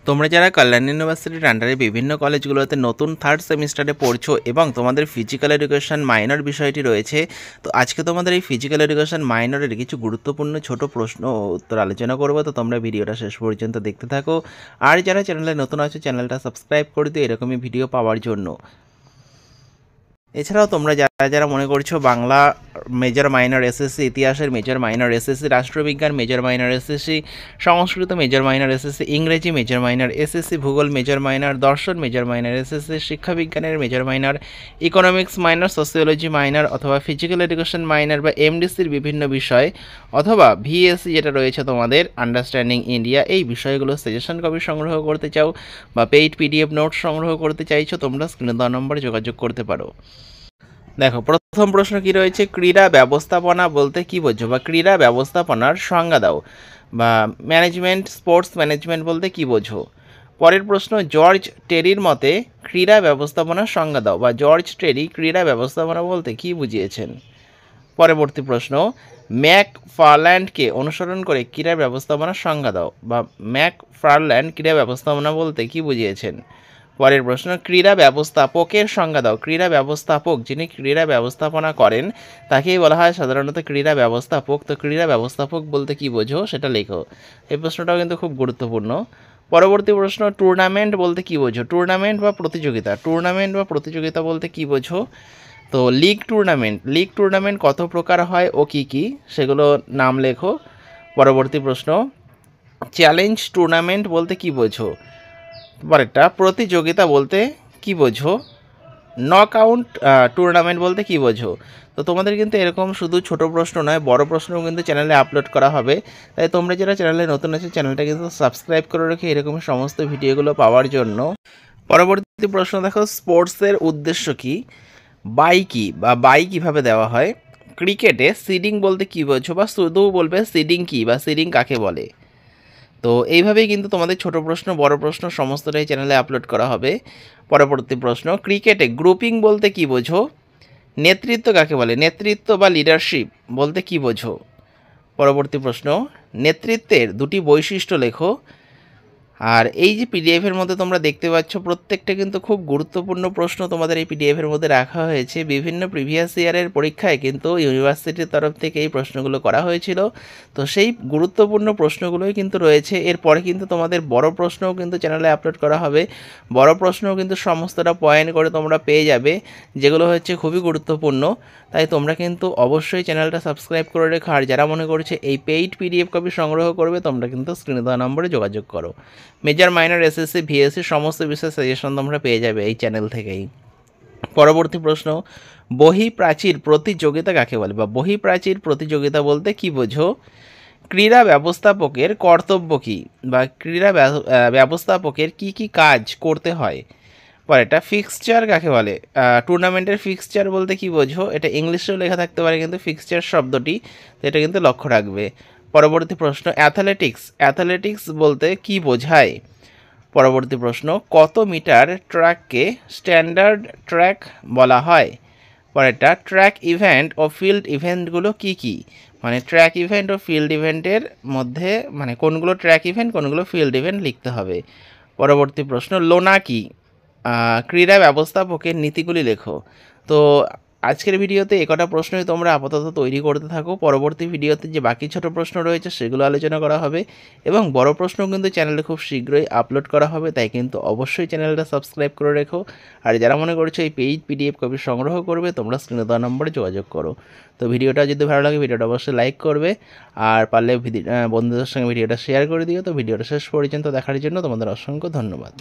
তোমরা যারা কল্যাণ ইউনিভার্সিটির আন্ডারে বিভিন্ন কলেজগুলোতে নতুন থার্ড সেমিস্টারে পড়ছো এবং তোমাদের ফিজিক্যাল এডুকেশন মাইনর বিষয়টি রয়েছে, তো আজকে তোমাদের এই ফিজিক্যাল এডুকেশন মাইনরের কিছু গুরুত্বপূর্ণ ছোট প্রশ্ন ও উত্তর আলোচনা করবো। তো তোমরা ভিডিওটা শেষ পর্যন্ত দেখতে থাকো। আর যারা চ্যানেলে নতুন আছো চ্যানেলটা সাবস্ক্রাইব করে দিও এরকমই ভিডিও পাওয়ার জন্য। এছাড়াও তোমরা যারা যারা মনে করছো বাংলা মেজর মাইনর এসএসসি, ইতিহাসের মেজর মাইনর এসএসসি, রাষ্ট্রবিজ্ঞান major minor SSC, Sanskrit major minor SSC, ইংরেজি মেজর মাইনর এসএসসি, ভূগোল মেজর মাইনর, দর্শন মেজর মাইনর এসএসসি, শিক্ষাবিজ্ঞানের major minor, economics minor, sociology minor অথবা ফিজিক্যাল এডুকেশন মাইনর বা এমডিসির বিভিন্ন বিষয় অথবা ভিএসসি যেটা রয়েছে তোমাদের আন্ডারস্ট্যান্ডিং ইন্ডিয়া, এই বিষয়গুলো সাজেশন কপি সংগ্রহ করতে চাও বা পেইড পিডিএফ নোট সংগ্রহ করতে চাইছো, তোমরা স্ক্রিনে দেওয়া নম্বরে যোগাযোগ করতে পারো। দেখো, প্রথম প্রশ্ন কি রয়েছে, ক্রীড়া ব্যবস্থাপনা বলতে কি বোঝো বা ক্রীড়া ব্যবস্থাপনার সংজ্ঞা দাও বা ম্যানেজমেন্ট, স্পোর্টস ম্যানেজমেন্ট বলতে কি বোঝো। পরের প্রশ্ন, জর্জ টেরির মতে ক্রীড়া ব্যবস্থাপনার সংজ্ঞা দাও বা জর্জ টেরি ক্রীড়া ব্যবস্থাপনা বলতে কি বুঝিয়েছেন। পরবর্তী প্রশ্ন, ম্যাকফারল্যান্ডকে অনুসরণ করে ক্রীড়া ব্যবস্থাপনার সংজ্ঞা দাও বা ম্যাকফারল্যান্ড ক্রীড়া ব্যবস্থাপনা বলতে কি বুঝিয়েছেন। পরের প্রশ্ন, ক্রীড়া ব্যবস্থাপকের সংজ্ঞা দাও। ক্রীড়া ব্যবস্থাপক যিনি ক্রীড়া ব্যবস্থাপনা করেন তাকেই বলা হয় সাধারণত ক্রীড়া ব্যবস্থাপক। তো ক্রীড়া ব্যবস্থাপক বলতে কি বোঝো সেটা লেখো। এই প্রশ্নটাও কিন্তু খুব গুরুত্বপূর্ণ। পরবর্তী প্রশ্ন, টুর্নামেন্ট বলতে কি বোঝো। টুর্নামেন্ট বা প্রতিযোগিতা, টুর্নামেন্ট বা প্রতিযোগিতা বলতে কি বোঝো। তো লিগ টুর্নামেন্ট কত প্রকার হয় ও কি কি সেগুলো নাম লেখো। পরবর্তী প্রশ্ন, চ্যালেঞ্জ টুর্নামেন্ট বলতে কি বোঝো। পরেরটা, প্রতিযোগিতা বলতে কি বোঝো। নকআউট টুর্নামেন্ট বলতে কি বোঝো। তো তোমাদের কিন্তু এরকম শুধু ছোট প্রশ্ন নয়, বড় প্রশ্নও কিন্তু চ্যানেলে আপলোড করা হবে। তাই তোমরা যারা চ্যানেলে নতুন আছে চ্যানেলটা কিন্তু সাবস্ক্রাইব করে রেখে এরকম সমস্ত ভিডিওগুলো পাওয়ার জন্য। পরবর্তী প্রশ্ন দেখো, স্পোর্টসের উদ্দেশ্য কি, বাই কি বা বাই কীভাবে দেওয়া হয়। ক্রিকেটে সিডিং বলতে কী বোঝো বা শুধু বলবে সিডিং কি বা সিডিং কাকে বলে। তো এইভাবেই কিন্তু তোমাদের ছোট প্রশ্ন বড় প্রশ্ন সমস্তটাই চ্যানেলে আপলোড করা হবে। পরবর্তী প্রশ্ন, ক্রিকেটে গ্রুপিং বলতে কী বোঝো। নেতৃত্ব কাকে বলে। নেতৃত্ব বা লিডারশিপ বলতে কী বোঝো। পরবর্তী প্রশ্ন, নেতৃত্বের দুটি বৈশিষ্ট্য লেখো। আর এই যে পিডিএফের মধ্যে তোমরা দেখতে পাচ্ছ প্রত্যেকটা কিন্তু খুব গুরুত্বপূর্ণ প্রশ্ন তোমাদের এই পিডিএফের মধ্যে রাখা হয়েছে। বিভিন্ন প্রিভিয়াস ইয়ারের পরীক্ষায় কিন্তু ইউনিভার্সিটির তরফ থেকে এই প্রশ্নগুলো করা হয়েছিল। তো সেই গুরুত্বপূর্ণ প্রশ্নগুলোই কিন্তু রয়েছে। এরপরে কিন্তু তোমাদের বড় প্রশ্নও কিন্তু চ্যানেলে আপলোড করা হবে। বড় প্রশ্নও কিন্তু সমস্তটা পয়েন্ট করে তোমরা পেয়ে যাবে, যেগুলো হচ্ছে খুবই গুরুত্বপূর্ণ। তাই তোমরা কিন্তু অবশ্যই চ্যানেলটা সাবস্ক্রাইব করে রেখো। আর যারা মনে করছে এই পেইড পিডিএফ কপি সংগ্রহ করবে, তোমরা কিন্তু স্ক্রিনে দেওয়া নম্বরে যোগাযোগ করো। মেজর মাইনর এসএসসি ভিএসসি সমস্ত বিষয়ে সাজেশন তোমরা পেয়ে যাবে এই চ্যানেল থেকেই। পরবর্তী প্রশ্ন, বহিঃপ্রাচীর প্রতিযোগিতা কাকে বলে বা বহিঃপ্রাচীর প্রতিযোগিতা বলতে কি বোঝো। ক্রীড়া ব্যবস্থাপকের কর্তব্য কী বা ক্রীড়া ব্যবস্থাপকের কি কি কাজ করতে হয়। পরেরটা, ফিক্সচার কাকে বলে। টুর্নামেন্টের ফিক্সচার বলতে কি বোঝো। এটা ইংলিশেও লেখা থাকতে পারে কিন্তু ফিক্সচার শব্দটি, তো এটা কিন্তু লক্ষ্য রাখবে। পরবর্তী প্রশ্ন, অ্যাথলেটিক্স বলতে কি বোঝায়। পরবর্তী প্রশ্ন, কত মিটার ট্র্যাককে স্ট্যান্ডার্ড ট্র্যাক বলা হয়। পরেরটা, ট্র্যাক ইভেন্ট ও ফিল্ড ইভেন্টগুলো কি কি, মানে ট্র্যাক ইভেন্ট ও ফিল্ড ইভেন্টের মধ্যে মানে কোনগুলো ট্র্যাক ইভেন্ট কোনগুলো ফিল্ড ইভেন্ট লিখতে হবে। পরবর্তী প্রশ্ন, লোনা কি। ক্রীড়া ব্যবস্থাপকের নীতিগুলি লেখো। তো আজকের ভিডিওতে একটা প্রশ্নই তোমরা আপাতত তৈরি করতে থাকো। পরবর্তী ভিডিওতে যে বাকি ছোট প্রশ্ন রয়েছে সেগুলো আলোচনা করা হবে এবং বড় প্রশ্ন কিন্তু চ্যানেলে খুব শীঘ্রই আপলোড করা হবে। তাই কিন্তু অবশ্যই চ্যানেলটা সাবস্ক্রাইব করে রেখো। আর যারা মনে করছো এই পেইড পিডিএফ কপি সংগ্রহ করবে, তোমরা স্ক্রিনে দেওয়া নম্বরে যোগাযোগ করো। তো ভিডিওটা যদি ভালো লাগে ভিডিওটা অবশ্যই লাইক করবে আর পারলে বন্ধুদের সঙ্গে ভিডিওটা শেয়ার করে দিও। তো ভিডিওটা শেষ পর্যন্ত দেখার জন্য তোমাদের অসংখ্য ধন্যবাদ।